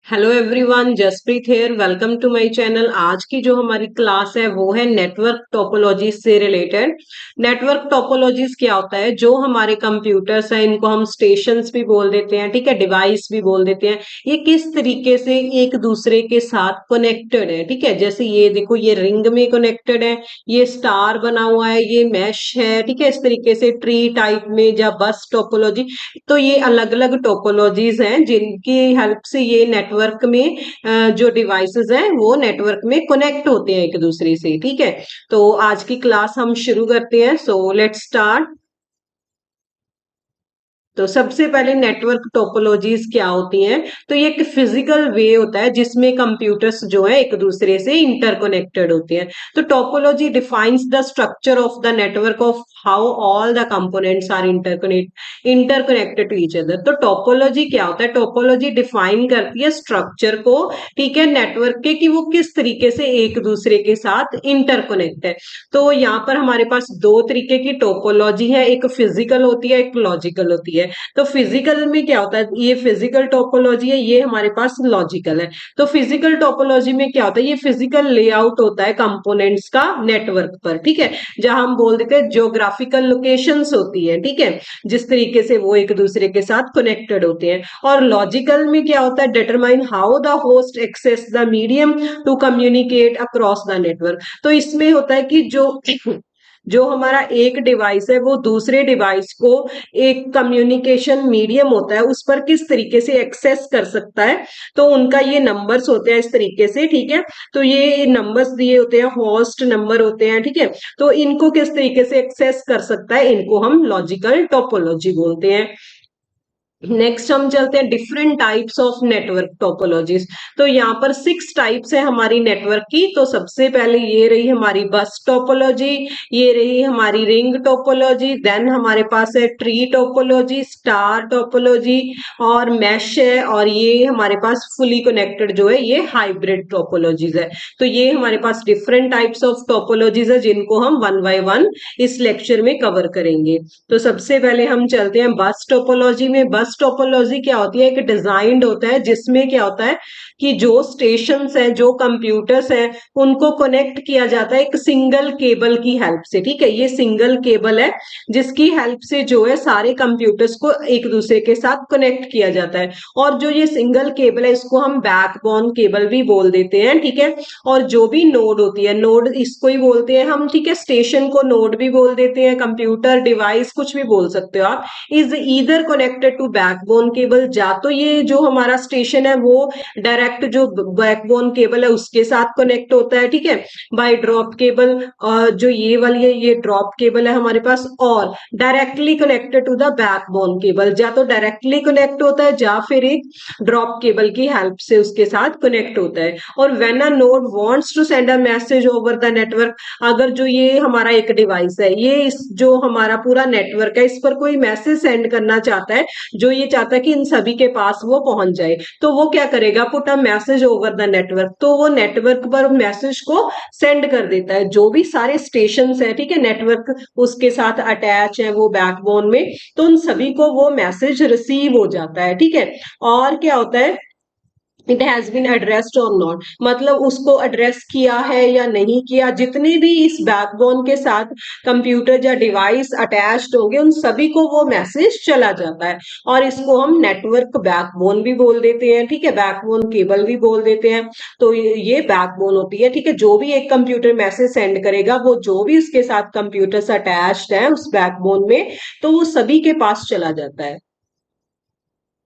Hello everyone, Jaspreet here. Welcome to my channel. आज की जो हमारी क्लास है वो है नेटवर्क टोपोलॉजी से रिलेटेड। नेटवर्क टोपोलॉजीज क्या होता है? जो हमारे कंप्यूटर्स हैं इनको हम स्टेशंस भी बोल देते हैं, ठीक है, डिवाइस भी बोल देते हैं। ये किस तरीके से एक दूसरे के साथ कनेक्टेड है, ठीक है। जैसे ये देखो, ये रिंग में कनेक्टेड है, ये स्टार बना हुआ है, ये मैश है, ठीक है। इस तरीके से ट्री टाइप में या बस टोपोलॉजी, तो ये अलग अलग टोपोलॉजीज हैं जिनकी हेल्प से ये नेटवर्क में जो डिवाइसेस हैं वो नेटवर्क में कनेक्ट होते हैं एक दूसरे से, ठीक है। तो आज की क्लास हम शुरू करते हैं। So let's start. तो सबसे पहले नेटवर्क टोपोलॉजीज क्या होती हैं? तो ये एक फिजिकल वे होता है जिसमें कंप्यूटर्स जो है एक दूसरे से इंटरकनेक्टेड होते हैं। तो topology defines the structure of the network of how all the components are interconnected to each other. तो टोपोलॉजी क्या होता है? टोपोलॉजी डिफाइन करती है स्ट्रक्चर को, ठीक है, नेटवर्क के, कि वो किस तरीके से एक दूसरे के साथ इंटरकनेक्ट है। तो यहाँ पर हमारे पास दो तरीके की टोपोलॉजी है, एक फिजिकल होती है, एक लॉजिकल होती है। तो फिजिकल में क्या होता है? ये फिजिकल टोपोलॉजी है, ये हमारे पास लॉजिकल है। तो फिजिकल टोपोलॉजी में क्या होता है? ये फिजिकल लेआउट होता है कंपोनेंट्स का नेटवर्क पर, ठीक है, जहां हम बोल देते हैं ज्योग्राफिकल लोकेशंस होती है, ठीक है, जिस तरीके से वो एक दूसरे के साथ कनेक्टेड होते हैं। और लॉजिकल में क्या होता है? Determine how the host access the medium to communicate across the network. तो इसमें होता है कि जो जो हमारा एक डिवाइस है वो दूसरे डिवाइस को एक कम्युनिकेशन मीडियम होता है उस पर किस तरीके से एक्सेस कर सकता है। तो उनका ये नंबर्स होते हैं इस तरीके से, ठीक है। तो ये नंबर्स दिए होते हैं, होस्ट नंबर होते हैं, ठीक है। तो इनको किस तरीके से एक्सेस कर सकता है, इनको हम लॉजिकल टोपोलॉजी बोलते हैं। नेक्स्ट हम चलते हैं different types of network topologies. तो यहाँ पर 6 टाइप्स है हमारी नेटवर्क की। तो सबसे पहले ये रही हमारी बस टोपोलॉजी, ये रही हमारी रिंग टोपोलॉजी, देन हमारे पास है ट्री टोपोलॉजी, स्टार टोपोलॉजी और मैश है, और ये हमारे पास फुली कनेक्टेड जो है ये हाइब्रिड टोपोलॉजीज है। तो ये हमारे पास डिफरेंट टाइप्स ऑफ टोपोलॉजीज है जिनको हम वन बाय वन इस लेक्चर में कवर करेंगे। तो सबसे पहले हम चलते हैं बस टोपोलॉजी में। बस टोपोलॉजी क्या होती है? एक डिजाइंड होता है जिसमें क्या होता है कि जो स्टेशंस हैं, जो कंप्यूटर्स हैं, उनको कनेक्ट किया जाता है एक सिंगल केबल की हेल्प से, ठीक है। ये सिंगल केबल है जिसकी हेल्प से जो है सारे कंप्यूटर्स को एक दूसरे के साथ कनेक्ट किया जाता है। और जो ये सिंगल केबल है इसको हम बैकबोन केबल भी बोल देते हैं, ठीक है। और जो भी नोड होती है, नोड इसको ही बोलते हैं हम, ठीक है। स्टेशन को नोड भी बोल देते हैं, कंप्यूटर डिवाइस कुछ भी बोल सकते हो आप। Is either connected to backbone cable, या तो ये जो हमारा स्टेशन है वो डायरेक्ट जो बैकबोन केबल है उसके साथ कनेक्ट होता है, ठीक है, बाय ड्रॉप केबल। जो ये वाली है ये ड्रॉप केबल है हमारे पास, और directly connected to the backbone cable, या तो डायरेक्टली कनेक्ट होता है या फिर एक ड्रॉप केबल की हेल्प से उसके साथ कनेक्ट होता है। और when a node wants to send a message over the network, अगर जो ये हमारा एक डिवाइस है, ये इस जो हमारा पूरा नेटवर्क है इस पर कोई मैसेज सेंड करना चाहता है, जो ये चाहता है कि इन सभी के पास वो पहुंच जाए, तो वो क्या करेगा? Put a message over the network. तो वो नेटवर्क पर मैसेज को सेंड कर देता है। जो भी सारे स्टेशन है, ठीक है, नेटवर्क उसके साथ अटैच है वो बैकबोन में, तो उन सभी को वो मैसेज रिसीव हो जाता है, ठीक है। और क्या होता है? इट हैज बीन एड्रेस्ड और नॉट, मतलब उसको एड्रेस किया है या नहीं किया। जितने भी इस बैकबोन के साथ कंप्यूटर या डिवाइस अटैच्ड होंगे उन सभी को वो मैसेज चला जाता है। और इसको हम नेटवर्क बैकबोन भी बोल देते हैं, ठीक है, बैकबोन केबल भी बोल देते हैं। तो ये बैकबोन होती है, ठीक है। जो भी एक कंप्यूटर मैसेज सेंड करेगा वो जो भी उसके साथ कंप्यूटर अटैच्ड है उस बैकबोन में, तो वो सभी के पास चला जाता है।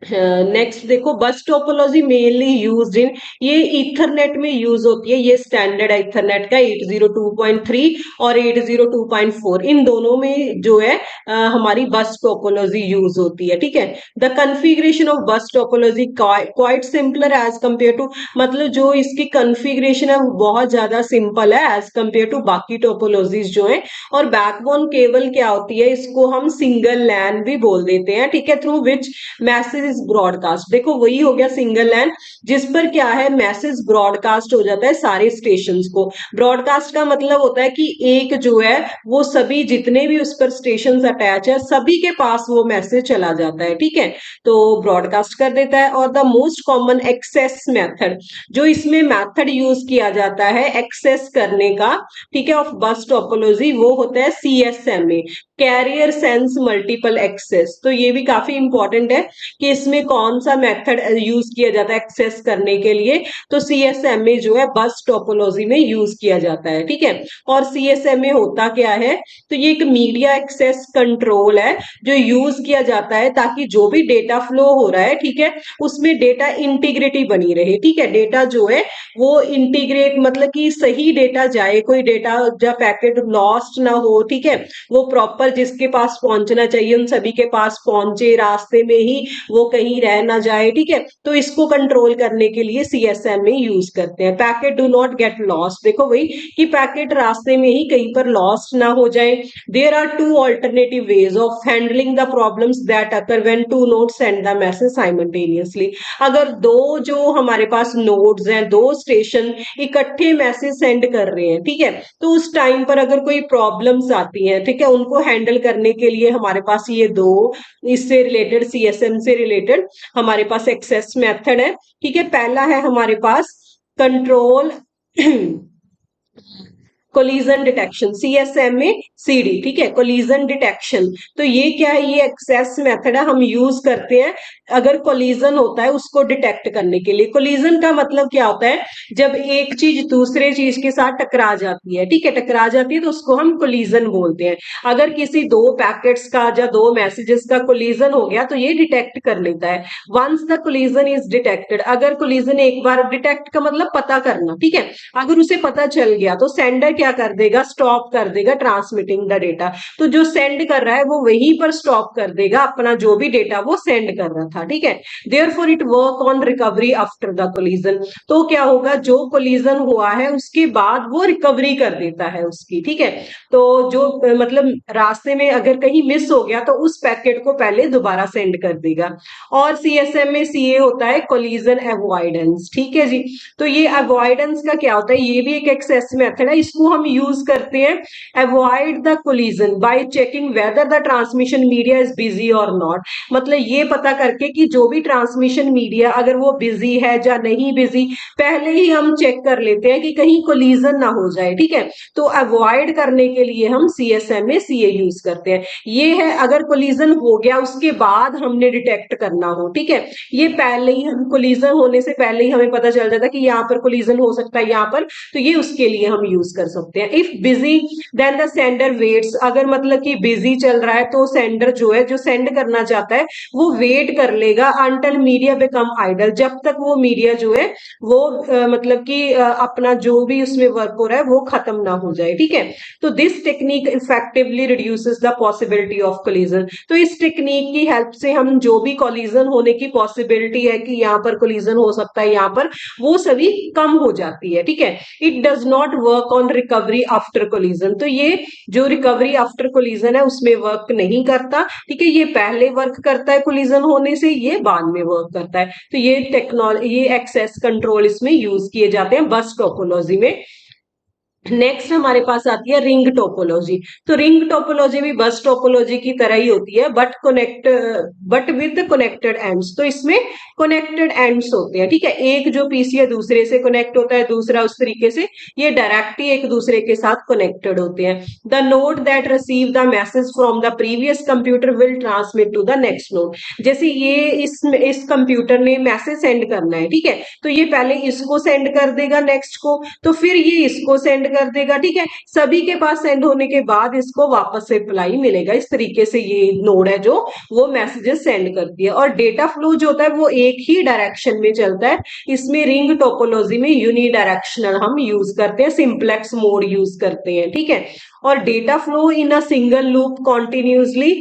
नेक्स्ट देखो, बस टोपोलॉजी मेनली यूज्ड इन, ये ईथरनेट में यूज होती है। ये स्टैंडर्ड है ईथरनेट का 802.3 और 802.4, इन दोनों में जो है हमारी बस टोपोलॉजी यूज होती है, ठीक है। The configuration of bus topology quite simpler as compare to, मतलब जो इसकी कन्फिग्रेशन है वो बहुत ज्यादा सिंपल है एज कंपेयर टू बाकी टोपोलॉजीज जो है। और बैकबोन केबल क्या होती है? इसको हम सिंगल लैन भी बोल देते हैं, ठीक है, through which message is broadcast. देखो वही हो गया सिंगल लैन, जिस पर क्या है मैसेज ब्रॉडकास्ट हो जाता है सारे स्टेशन को। ब्रॉडकास्ट का मतलब होता है कि एक जो है वो सभी जितने भी उस पर स्टेशन अटैच है सभी के पास वो मैसेज चला जाता है, ठीक है, तो ब्रॉडकास्ट कर देता है। और the most common access method, जो इसमें मेथड यूज किया जाता है एक्सेस करने का, ठीक है, ऑफ बस टोपोलॉजी, वो होता है CSMA, carrier sense multiple access. तो ये भी काफी इंपॉर्टेंट है कि इसमें कौन सा मेथड यूज किया जाता है एक्सेस करने के लिए। तो CSMA जो है बस टोपोलॉजी में यूज किया जाता है, ठीक है। और CSMA होता क्या है, तो ये एक मीडिया एक्सेस कंट्रोल है जो यूज किया जाता है ताकि जो भी डेटा फ्लो हो रहा है, ठीक है, उसमें डेटा इंटीग्रिटी बनी रहे, ठीक है, डेटा जो है वो इंटीग्रेट मतलब कि सही डेटा जाए, कोई डेटा जब पैकेट लॉस्ट ना हो, ठीक है, वो प्रॉपर जिसके पास पहुंचना चाहिए उन सभी के पास पहुंचे, रास्ते में ही वो कहीं रह ना जाए, ठीक है। तो इसको कंट्रोल करने के लिए CSMA यूज करते हैं। Packet do not get lost, देखो वही कि पैकेट रास्ते में ही कहीं पर लॉस्ट ना हो जाए। There are two alternative ways of handling the problems that occur when two nodes send the message simultaneously. अगर दो जो हमारे पास नोड्स हैं, दो स्टेशन इकट्ठे मैसेज सेंड कर रहे हैं, ठीक है, तो उस टाइम पर अगर कोई प्रॉब्लम्स आती हैं, ठीक है, उनको हैंडल करने के लिए हमारे पास ये दो इससे रिलेटेड CSM से रिलेटेड हमारे पास एक्सेस मेथड है, ठीक है। पहला है हमारे पास control collision detection, CSMA CD, ठीक है, कोलिजन डिटेक्शन। तो ये क्या है, ये एक्सेस मेथड है, हम यूज करते हैं अगर कोलिजन होता है उसको डिटेक्ट करने के लिए। कोलिजन का मतलब क्या होता है, जब एक चीज दूसरे चीज के साथ टकरा जाती है, ठीक है, टकरा जाती है तो उसको हम कोलिजन बोलते हैं। अगर किसी दो पैकेट्स का या दो मैसेजेस का कोलिजन हो गया तो ये डिटेक्ट कर लेता है। Once the collision is detected, अगर कोलिजन एक बार डिटेक्ट का मतलब पता करना, ठीक है, अगर उसे पता चल गया तो सेंडर क्या कर देगा, स्टॉप कर देगा ट्रांसमिटिंग द डेटा। तो जो सेंड कर रहा है वो वहीं पर स्टॉप कर देगा अपना जो भी डेटा वो सेंड कर रहा था, ठीक है। Therefore it work on recovery after the collision. तो क्या होगा, जो कोलिजन हुआ है उसके बाद वो रिकवरी कर देता है उसकी, ठीक है। तो जो मतलब रास्ते में अगर कहीं मिस हो गया तो उस पैकेट को पहले दोबारा सेंड कर देगा। और CSMA CA होता है कोलिजन अवॉइडेंस, ठीक है जी। तो ये अवॉइडेंस का क्या होता है, ये भी एक एक्सेस मेथड है, इसको हम यूज करते हैं avoid the collision bye checking whether the transmission media is busy और नॉट। मतलब ये पता करके कि जो भी ट्रांसमिशन मीडिया अगर वो बिजी है या नहीं बिजी, पहले ही हम चेक कर लेते हैं कि कहीं कोलिजन ना हो जाए, ठीक है। तो अवॉइड करने के लिए हम CSMA CA यूज करते हैं। ये है अगर कोलिजन हो गया उसके बाद हमने डिटेक्ट करना हो, ठीक है, ये पहले ही हम कोलिजन होने से पहले ही हमें पता चल जाता है कि यहाँ पर कोलिजन हो सकता है यहाँ पर, तो ये उसके लिए हम यूज कर सकते हैं। If busy then the sender waits, अगर मतलब कि बिजी चल रहा है तो सेंडर जो है जो सेंड करना चाहता है वो वेट कर लेगा अंटिल मीडिया बिकम आइडल, जब तक वो मीडिया जो है वो मतलब कि अपना जो भी उसमें वर्क हो रहा है वो खत्म ना हो जाए, ठीक है। तो this technique effectively reduces the possibility of collision. तो इस टेक्निक की हेल्प से हम जो भी कोलिजन होने की पॉसिबिलिटी है कि यहाँ पर कोलिजन हो सकता है यहाँ पर, वो सभी कम हो जाती है, ठीक है। It does not work on recovery after collision. तो ये जो रिकवरी आफ्टर कोलिजन है उसमें वर्क नहीं करता, ठीक है, ये पहले वर्क करता है कोलिजन होने से, ये बाद में वर्क करता है। तो ये टेक्नोलॉजी, ये एक्सेस कंट्रोल इसमें यूज किए जाते हैं बस टोपोलॉजी में। नेक्स्ट हमारे पास आती है रिंग टोपोलॉजी। तो रिंग टोपोलॉजी भी बस टोपोलॉजी की तरह ही होती है बट विद कनेक्टेड एंड्स। तो इसमें कनेक्टेड एंड्स होते हैं, ठीक है, एक जो पीसी है दूसरे से कनेक्ट होता है, दूसरा उस तरीके से, ये डायरेक्ट ही एक दूसरे के साथ कनेक्टेड होते हैं। The node that receive the message from the previous computer will transmit to the next node. जैसे ये इस कंप्यूटर ने मैसेज सेंड करना है, ठीक है, तो ये पहले इसको सेंड कर देगा नेक्स्ट को, तो फिर ये इसको सेंड कर देगा, ठीक है, सभी के पास सेंड होने के बाद इसको वापस से रिप्लाई मिलेगा। इस तरीके से ये नोड है जो वो मैसेजेस सेंड करती है। और डेटा फ्लो जो होता है वो एक ही डायरेक्शन में चलता है। इसमें रिंग टोपोलॉजी में यूनिडायरेक्शनल हम यूज करते हैं, सिंप्लेक्स मोड यूज करते हैं, ठीक है। और data flow in a single loop continuously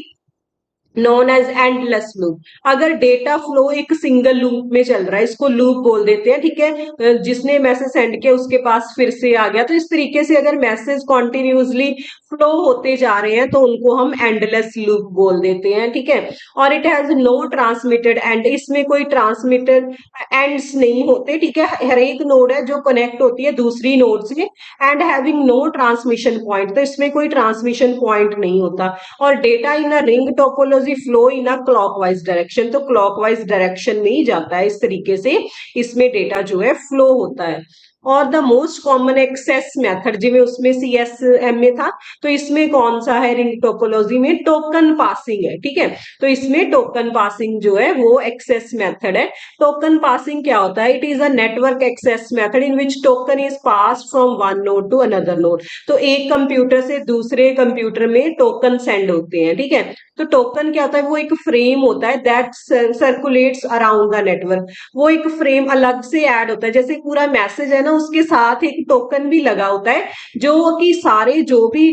known as endless loop. अगर डेटा फ्लो एक सिंगल लूप में चल रहा है, इसको लूप बोल देते हैं, ठीक है। जिसने मैसेज सेंड किया उसके पास फिर से आ गया, तो इस तरीके से अगर मैसेज कॉन्टिन्यूसली फ्लो होते जा रहे हैं तो उनको हम एंडलेस लूप बोल देते हैं, ठीक है। और it has no transmitted end, इसमें कोई ट्रांसमिटेड एंड्स नहीं होते, ठीक है। हर एक नोड है जो कनेक्ट होती है दूसरी नोड से, and having no transmission point, तो इसमें कोई ट्रांसमिशन पॉइंट नहीं होता। और data in a ring topology flow in a clockwise direction, तो क्लॉकवाइज डायरेक्शन में ही जाता है, इस तरीके से इसमें डेटा जो है फ्लो होता है। और the most common access method, जिਵੇਂ उसमें CSM में था, तो इसमें कौन सा है रिंग टोपोलॉजी में, टोकन पासिंग है, ठीक है। तो इसमें टोकन पासिंग जो है वो एक्सेस मेथड है। टोकन पासिंग क्या होता है, it is a network access method in which token is pass from one node to another node. तो एक कंप्यूटर से दूसरे कंप्यूटर में टोकन सेंड होते हैं, ठीक है। तो टोकन क्या होता है, वो एक फ्रेम होता है that circulates around the network. वो एक फ्रेम अलग से ऐड होता है, जैसे पूरा मैसेज है ना, उसके साथ एक टोकन भी लगा होता है, जो कि सारे जो भी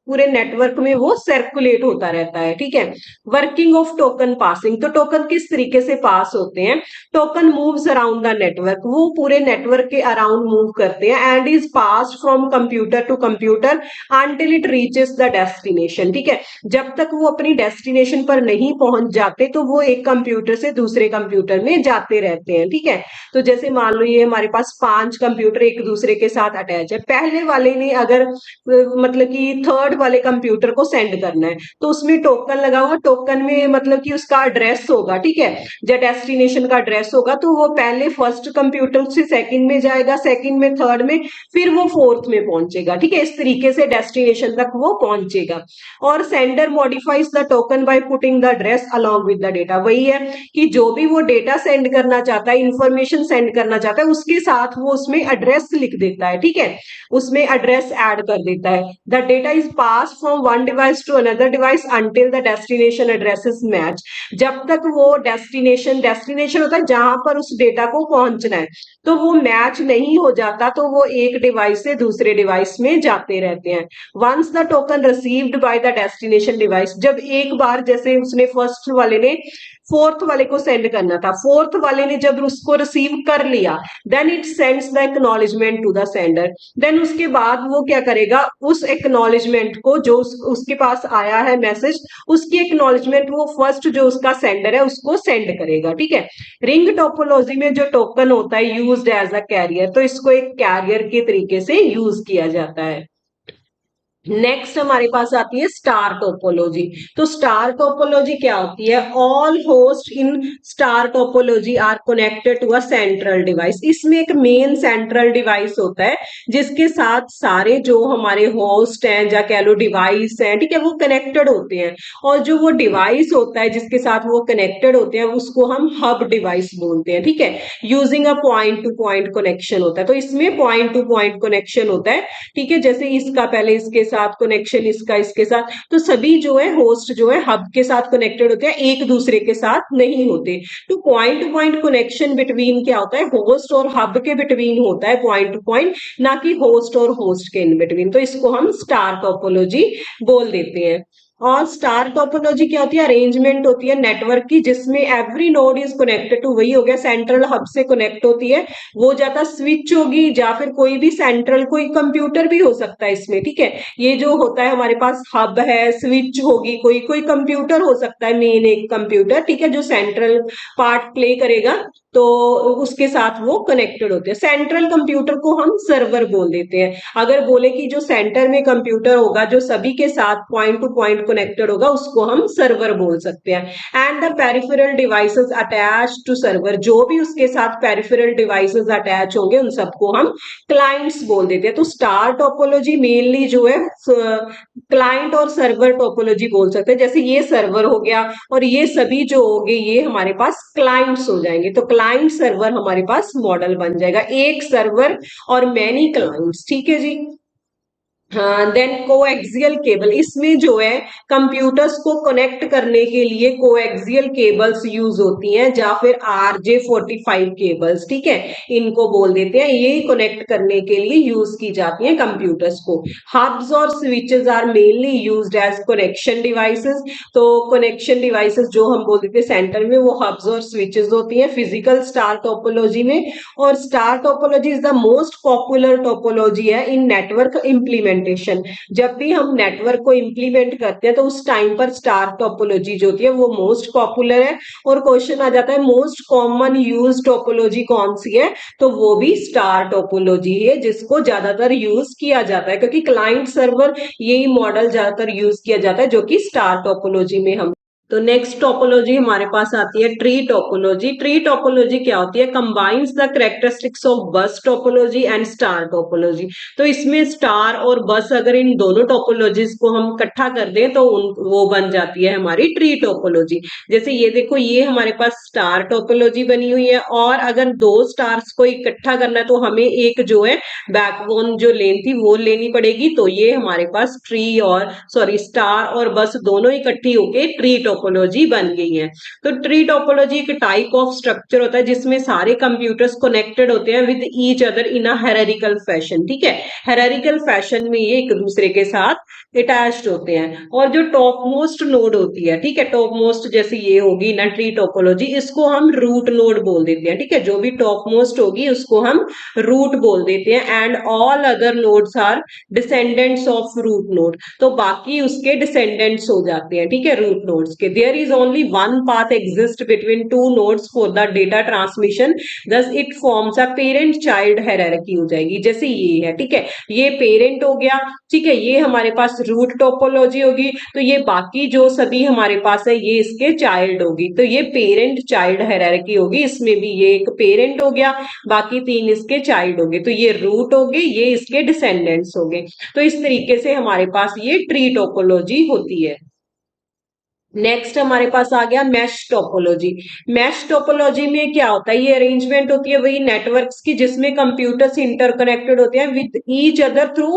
पूरे नेटवर्क में वो सर्कुलेट होता रहता है, ठीक है। वर्किंग ऑफ टोकन पासिंग, तो टोकन किस तरीके से पास होते हैं, token moves around the network, वो पूरे नेटवर्क के अराउंड मूव करते हैं, and is passed from computer to computer until it reaches the destination, ठीक है। जब तक वो अपनी डेस्टिनेशन पर नहीं पहुंच जाते तो वो एक कंप्यूटर से दूसरे कंप्यूटर में जाते रहते हैं, ठीक है। तो जैसे मान लो ये हमारे पास 5 कंप्यूटर एक दूसरे के साथ अटैच है, पहले वाले ने अगर मतलब कि थर्ड वाले कंप्यूटर को सेंड करना है, तो उसमें टोकन लगा हुआ, टोकन में मतलब कि उसका एड्रेस होगा, ठीक है। जब डेस्टिनेशन का एड्रेस होगा तो वो पहले फर्स्ट कंप्यूटर से सेकंड में जाएगा, सेकंड में थर्ड में, फिर वो फोर्थ में पहुंचेगा, ठीक है। इस तरीके से डेस्टिनेशन तक वो पहुंचेगा। और sender modifies the token by putting the address along with the data, वही है कि जो भी वो डेटा सेंड करना चाहता है, इंफॉर्मेशन सेंड करना चाहता है, उसके साथ वो उसमें एड्रेस लिख देता है, ठीक है। उसमें एड्रेस ऐड कर देता है। The data is pass from one device to another device until the destination address is match. जब तक वो डेस्टिनेशन, डेस्टिनेशन होता है जहां पर उस डेटा को पहुंचना है, तो वो मैच नहीं हो जाता तो वो एक डिवाइस से दूसरे डिवाइस में जाते रहते हैं। Once the token received by the destination device, जब एक बार जैसे उसने फर्स्ट वाले ने फोर्थ वाले को सेंड करना था, फोर्थ वाले ने जब उसको रिसीव कर लिया, then it sends the acknowledgement to the sender. Then उसके बाद वो क्या करेगा, उस एक्नॉलेजमेंट को जो उसके पास आया है मैसेज, उसकी एक्नॉलेजमेंट वो फर्स्ट जो उसका सेंडर है उसको सेंड करेगा, ठीक है। रिंग टोपोलॉजी में जो टोकन होता है यूज्ड एज अ कैरियर, तो इसको एक कैरियर के तरीके से यूज किया जाता है। नेक्स्ट हमारे पास आती है स्टार टोपोलॉजी। तो स्टार टोपोलॉजी क्या होती है, all host in star topology are connected to a central device. इसमें एक मेन सेंट्रल डिवाइस होता है जिसके साथ सारे जो हमारे होस्ट हैं या कह लो डिवाइस हैं, ठीक है, वो कनेक्टेड होते हैं। और जो वो डिवाइस होता है जिसके साथ वो कनेक्टेड होते हैं उसको हम हब डिवाइस बोलते हैं, ठीक है। Using a point two point connection होता है, तो इसमें पॉइंट टू पॉइंट कनेक्शन होता है, ठीक है। जैसे इसका पहले इसके साथ कनेक्शन, इसका इसके साथ, तो सभी जो है होस्ट जो है हब के साथ कनेक्टेड होते हैं, एक दूसरे के साथ नहीं होते। तो point two point connection between क्या होता है, होस्ट और हब के बिटवीन होता है पॉइंट टू पॉइंट, ना कि होस्ट और होस्ट के इन बिटवीन। तो इसको हम स्टार टोपोलॉजी बोल देते हैं। और स्टार टोपोलॉजी क्या होती है, अरेंजमेंट होती है नेटवर्क की जिसमें every node is connected to, वही हो गया सेंट्रल हब से कनेक्ट होती है, वो ज्यादा स्विच होगी या फिर कोई भी सेंट्रल कोई कंप्यूटर भी हो सकता है इसमें, ठीक है। ये जो होता है हमारे पास हब है, स्विच होगी, कोई कोई कंप्यूटर हो सकता है, मेन एक कंप्यूटर, ठीक है, जो सेंट्रल पार्ट प्ले करेगा, तो उसके साथ वो कनेक्टेड होते हैं। सेंट्रल कंप्यूटर को हम सर्वर बोल देते हैं। अगर बोले कि जो सेंटर में कंप्यूटर होगा जो सभी के साथ पॉइंट टू पॉइंट कनेक्टेड होगा उसको हम सर्वर बोल सकते हैं। And the peripheral devices attach to server, जो भी उसके साथ पेरिफेरल डिवाइसेस अटैच होंगे उन सबको हम क्लाइंट्स बोल देते हैं। तो स्टार टोपोलॉजी मेनली जो है क्लाइंट और सर्वर टोपोलॉजी बोल सकते हैं। जैसे ये सर्वर हो गया और ये सभी जो हो गए ये हमारे पास क्लाइंट्स हो जाएंगे, तो क्लाइंट सर्वर हमारे पास मॉडल बन जाएगा, एक सर्वर और मैनी क्लाइंट्स, ठीक है जी। हाँ, देन कोएक्सियल केबल, इसमें जो है कंप्यूटर्स को कनेक्ट करने के लिए कोएक्सियल केबल्स यूज होती हैं, या फिर RJ45 केबल्स, ठीक है, इनको बोल देते हैं, ये कनेक्ट करने के लिए यूज की जाती हैं कंप्यूटर्स को। हब्स और switches are mainly used as connection devices. तो कनेक्शन डिवाइसेस जो हम बोल देते हैं सेंटर में, वो हब्स और स्विचेस होती हैं फिजिकल स्टार टोपोलॉजी में। और star topology is the most popular topology है इन नेटवर्क इम्प्लीमेंटेशन। जब भी हम नेटवर्क को इम्प्लीमेंट करते हैं तो उस टाइम पर स्टार टोपोलॉजी जो होती है वो मोस्ट पॉपुलर है। और क्वेश्चन आ जाता है मोस्ट कॉमन यूज टोपोलॉजी कौन सी है, तो वो भी स्टार टोपोलॉजी है, जिसको ज्यादातर यूज किया जाता है, क्योंकि क्लाइंट सर्वर यही मॉडल ज्यादातर यूज किया जाता है, जो कि स्टार टोपोलॉजी में हम। तो नेक्स्ट टोपोलॉजी हमारे पास आती है ट्री टोपोलॉजी। ट्री टोपोलॉजी क्या होती है? Combines the characteristics of bus topology and star topology. तो इसमें स्टार और बस, अगर इन दोनों टोपोलॉजीज को हम इकट्ठा कर दें तो वो बन जाती है हमारी ट्री टोपोलॉजी। जैसे ये देखो, ये हमारे पास स्टार टोपोलॉजी बनी हुई है, और अगर दो स्टार्स को इकट्ठा करना है तो हमें एक जो है बैकबोन जो लेन थी वो लेनी पड़ेगी। तो ये हमारे पास ट्री और सॉरी स्टार और बस दोनों इकट्ठी होके ट्री टोपोलॉजी बन गई है। तो ट्री टोपोलॉजी एक टाइप ऑफ स्ट्रक्चर होता है जिसमें सारे कंप्यूटर्स कनेक्टेड होते हैं with each other in a hierarchical fashion, ठीक है, हायरार्किकल फैशन में ये एक दूसरे के साथ अटैच्ड होते हैं। और जो टॉप मोस्ट नोड होती है, ठीक है, टॉप मोस्ट जैसे ये होगी ना ट्री टोपोलॉजी, इसको हम रूट नोड बोल देते हैं, ठीक है, जो भी टॉप मोस्ट होगी उसको हम रूट बोल देते हैं। And all other nodes are descendants of root node, तो बाकी उसके डिसेंडेंट्स हो जाते हैं, ठीक है, रूट नोड्स के। There is only one path exist between two nodes for the data transmission, thus it forms a parent child hierarchy हो जाएगी। जैसे ये है, ठीक है, ये पेरेंट हो गया, ठीक है, ये हमारे पास रूट टोपोलॉजी होगी, तो ये बाकी जो सभी हमारे पास है ये इसके चाइल्ड होगी, तो ये पेरेंट चाइल्ड हायरार्की होगी। इसमें भी ये एक पेरेंट हो गया, बाकी तीन इसके चाइल्ड हो गए, तो ये रूट हो गए, ये इसके डिसेंडेंट्स हो गए। तो इस तरीके से हमारे पास ये ट्री टोपोलॉजी होती है। नेक्स्ट हमारे पास आ गया मैश टोपोलॉजी। मैश टोपोलॉजी में क्या होता है? ये अरेंजमेंट होती है वही नेटवर्क्स की जिसमें कंप्यूटर्स इंटरकनेक्टेड होते हैं with each other through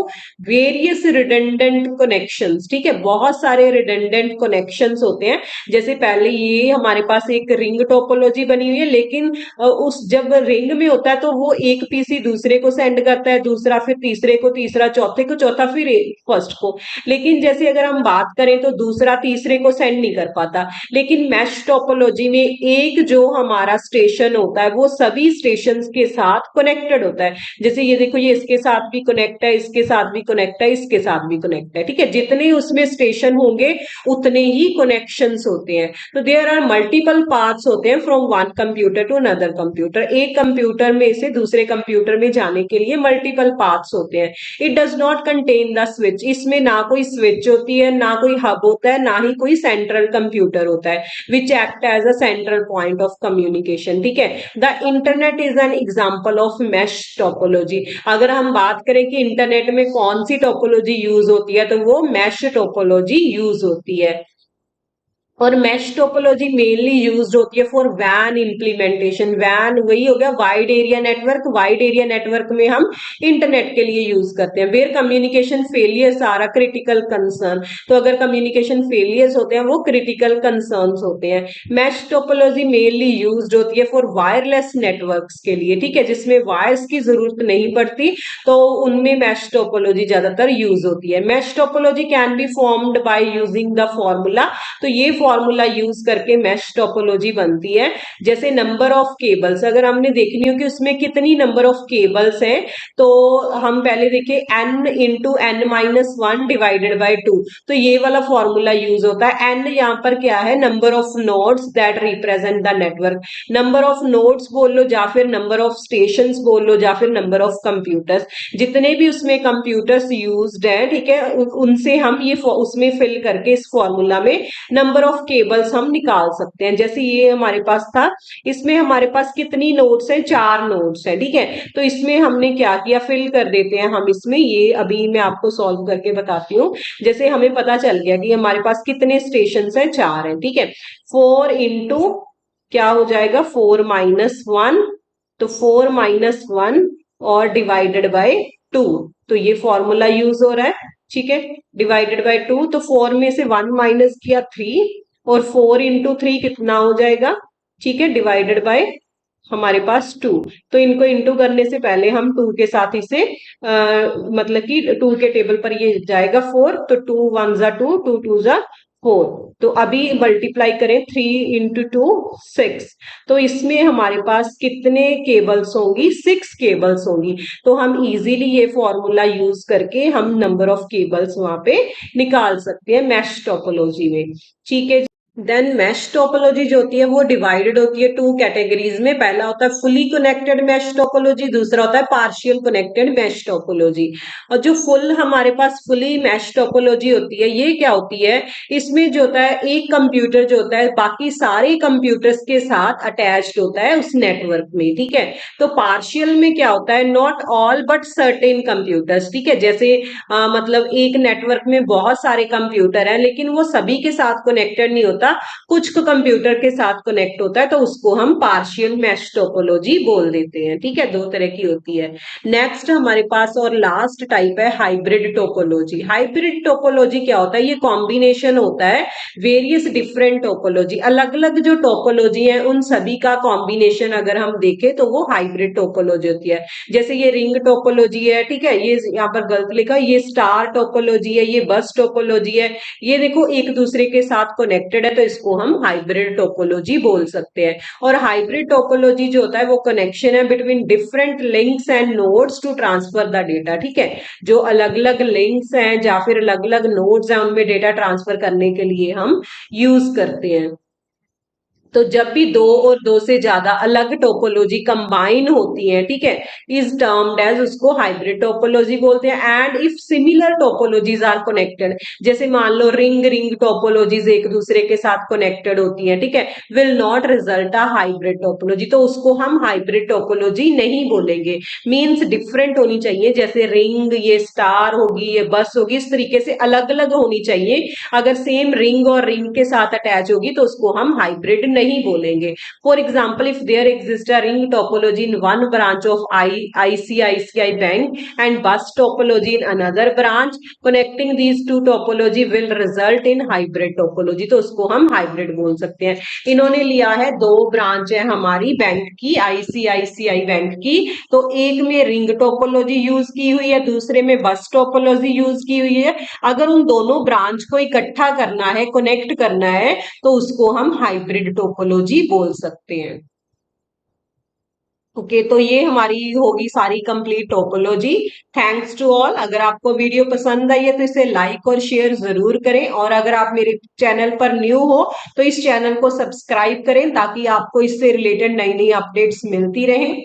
various redundant connections, ठीक है, बहुत सारे रिडंडेंट कनेक्शंस होते हैं। जैसे पहले ये हमारे पास एक रिंग टोपोलॉजी बनी हुई है, लेकिन उस जब रिंग में होता है तो वो एक पीसी दूसरे को सेंड करता है, दूसरा फिर तीसरे को, तीसरा चौथे को, चौथा फिर फर्स्ट को। लेकिन जैसे अगर हम बात करें तो दूसरा तीसरे को सेंड नहीं कर पाता। लेकिन मैश टोपोलॉजी में एक जो हमारा स्टेशन होता है वो सभी स्टेशन के साथ कनेक्टेड होता है। जैसे ये देखो, ये इसके साथ भी कनेक्ट है, इसके साथ भी कनेक्ट है, इसके साथ भी कनेक्ट है, ठीक है, जितने उसमें स्टेशन होंगे उतने ही कनेक्शंस होते हैं। तो देयर आर मल्टीपल पाथ्स होते हैं from one computer to another computer. एक कंप्यूटर में से दूसरे कंप्यूटर में जाने के लिए मल्टीपल पाथ्स होते हैं। It does not contain the switch, इसमें ना कोई स्विच होती है, ना कोई हब होता है, ना ही कोई सेंट्रल कंप्यूटर होता है which act as a central point of communication, ठीक है। The internet is an example of mesh topology. अगर हम बात करें कि इंटरनेट में कौन सी टोपोलॉजी यूज होती है, तो वो मैश टोपोलॉजी यूज होती है। और मैश टोपोलॉजी मेनली यूज्ड होती है फॉर वैन इंप्लीमेंटेशन। वैन वही हो गया wide area network, wide area network में हम इंटरनेट के लिए यूज करते हैं। Where communication failures are a critical concern, तो अगर कम्युनिकेशन फेलियर्स होते हैं वो क्रिटिकल कंसर्न्स होते हैं। मैश टोपोलॉजी मेनली यूज्ड होती है फॉर वायरलेस नेटवर्क्स के लिए, ठीक है, जिसमें वायर्स की जरूरत नहीं पड़ती, तो उनमें मैश टोपोलॉजी ज्यादातर यूज होती है। Mesh topology can be formed by using the formula, तो ये फॉर्मूला यूज करके मैश टोपोलॉजी बनती है। जैसे नंबर ऑफ केबल्स, अगर हमने देखनी हो कि उसमें कितनी नंबर ऑफ केबल्स हैं, तो हम पहले देखें n into N minus one divided by two, तो ये वाला फॉर्मूला यूज होता है। n यहाँ पर क्या है? Number of nodes that represent the network. Number of nodes बोल लो, या फिर नंबर ऑफ स्टेशन बोल लो, या फिर नंबर ऑफ कंप्यूटर्स, जितने भी उसमें कंप्यूटर्स यूज्ड हैं, ठीक है, उनसे हम ये उसमें फिल करके इस फॉर्मूला में नंबर ऑफ केबल्स हम निकाल सकते हैं। जैसे ये हमारे पास था, इसमें हमारे पास कितनी नोड्स हैं? 4 नोड्स हैं, ठीक है, तो इसमें हमने क्या किया, फिल कर देते हैं हम इसमें। ये अभी मैं आपको सॉल्व करके बताती हूँ। जैसे हमें पता चल गया कि हमारे पास कितने स्टेशन हैं, 4 हैं, ठीक है, 4 इंटू क्या हो जाएगा, 4 माइनस वन, तो 4 माइनस वन और डिवाइडेड बाय 2, तो ये फॉर्मूला यूज हो रहा है, ठीक है, डिवाइडेड बाय 2, तो 4 में से 1 माइनस किया 3, और 4 इंटू 3 कितना हो जाएगा, ठीक है, डिवाइडेड बाय हमारे पास 2। तो इनको इंटू करने से पहले हम 2 के साथ इसे मतलब कि 2 के टेबल पर ये जाएगा 4, तो 2 1 जा 2, 2 2 जा 4। तो अभी मल्टीप्लाई करें 3 इंटू 2 6, तो इसमें हमारे पास कितने केबल्स होंगी, 6 केबल्स होंगी। तो हम इजीली ये फॉर्मूला यूज करके हम नंबर ऑफ केबल्स वहां पे निकाल सकते हैं मैश टोपोलॉजी में, ठीक है। देन मैश टोपोलॉजी जो होती है वो डिवाइडेड होती है 2 कैटेगरीज में। पहला होता है फुली कनेक्टेड मैश टोपोलॉजी, दूसरा होता है पार्शियल कनेक्टेड मैश टोपोलॉजी। और जो फुल हमारे पास फुली मैश टोपोलॉजी होती है, ये क्या होती है, इसमें जो होता है एक कंप्यूटर जो होता है बाकी सारे कंप्यूटर्स के साथ अटैच्ड होता है उस नेटवर्क में, ठीक है। तो पार्शियल में क्या होता है, not all but certain computers, ठीक है, जैसे मतलब एक नेटवर्क में बहुत सारे कंप्यूटर हैं लेकिन वो सभी के साथ कनेक्टेड नहीं होता, कुछ कंप्यूटर के साथ कनेक्ट होता है, तो उसको हम पार्शियल मैश टोपोलॉजी बोल देते हैं, ठीक है। दो तरह की होती है। नेक्स्ट हमारे पास और लास्ट टाइप है हाइब्रिड टोपोलॉजी। हाइब्रिड टोपोलॉजी क्या होता है, ये कॉम्बिनेशन होता है वेरियस डिफरेंट टोपोलॉजी, अलग अलग जो टोपोलॉजी है उन सभी का कॉम्बिनेशन अगर हम देखें तो वो हाइब्रिड टोपोलॉजी होती है। जैसे ये रिंग टोपोलॉजी है, ठीक है, ये यहाँ पर गलत लिखा, ये स्टार टोपोलॉजी है, ये बस टोपोलॉजी है, ये देखो एक दूसरे के साथ कनेक्टेड है, तो इसको हम हाइब्रिड टोपोलॉजी बोल सकते हैं। और हाइब्रिड टोपोलॉजी जो होता है वो कनेक्शन है between different links and nodes to transfer the data, ठीक है। जो अलग अलग लिंक्स हैं या फिर अलग अलग नोड्स हैं उनमें डेटा ट्रांसफर करने के लिए हम यूज करते हैं। तो जब भी दो और दो से ज्यादा अलग टोपोलॉजी कंबाइन होती है, ठीक है, इज टर्म्ड एज, उसको हाइब्रिड टोपोलॉजी बोलते हैं। And if similar topologies are connected, जैसे मान लो रिंग रिंग टोपोलॉजीज एक दूसरे के साथ कनेक्टेड होती हैं, ठीक है, will not result a hybrid topology, तो उसको हम हाइब्रिड टोपोलॉजी नहीं बोलेंगे। मीन्स डिफरेंट होनी चाहिए, जैसे रिंग ये स्टार होगी, ये बस होगी, इस तरीके से अलग अलग होनी चाहिए। अगर सेम रिंग और रिंग के साथ अटैच होगी तो उसको हम हाइब्रिड नहीं बोलेंगे। For example, if there exist a ring topology in one branch of ICICI bank and bus topology in another branch, connecting these two topology will result in hybrid topology, तो उसको हम hybrid बोल सकते हैं। इन्होंने लिया है, दो ब्रांच है हमारी बैंक की, ICICI बैंक की, तो एक में रिंग टोपोलॉजी यूज की हुई है, दूसरे में बस टोपोलॉजी यूज की हुई है। अगर उन दोनों ब्रांच को इकट्ठा करना है, कनेक्ट करना है, तो उसको हम हाइब्रिड टोपोलॉजी बोल सकते हैं। ओके, तो ये हमारी होगी सारी complete topology. Thanks to all. अगर आपको वीडियो पसंद आई है तो इसे लाइक और शेयर जरूर करें, और अगर आप मेरे चैनल पर न्यू हो तो इस चैनल को सब्सक्राइब करें ताकि आपको इससे रिलेटेड नई नई अपडेट्स मिलती रहें।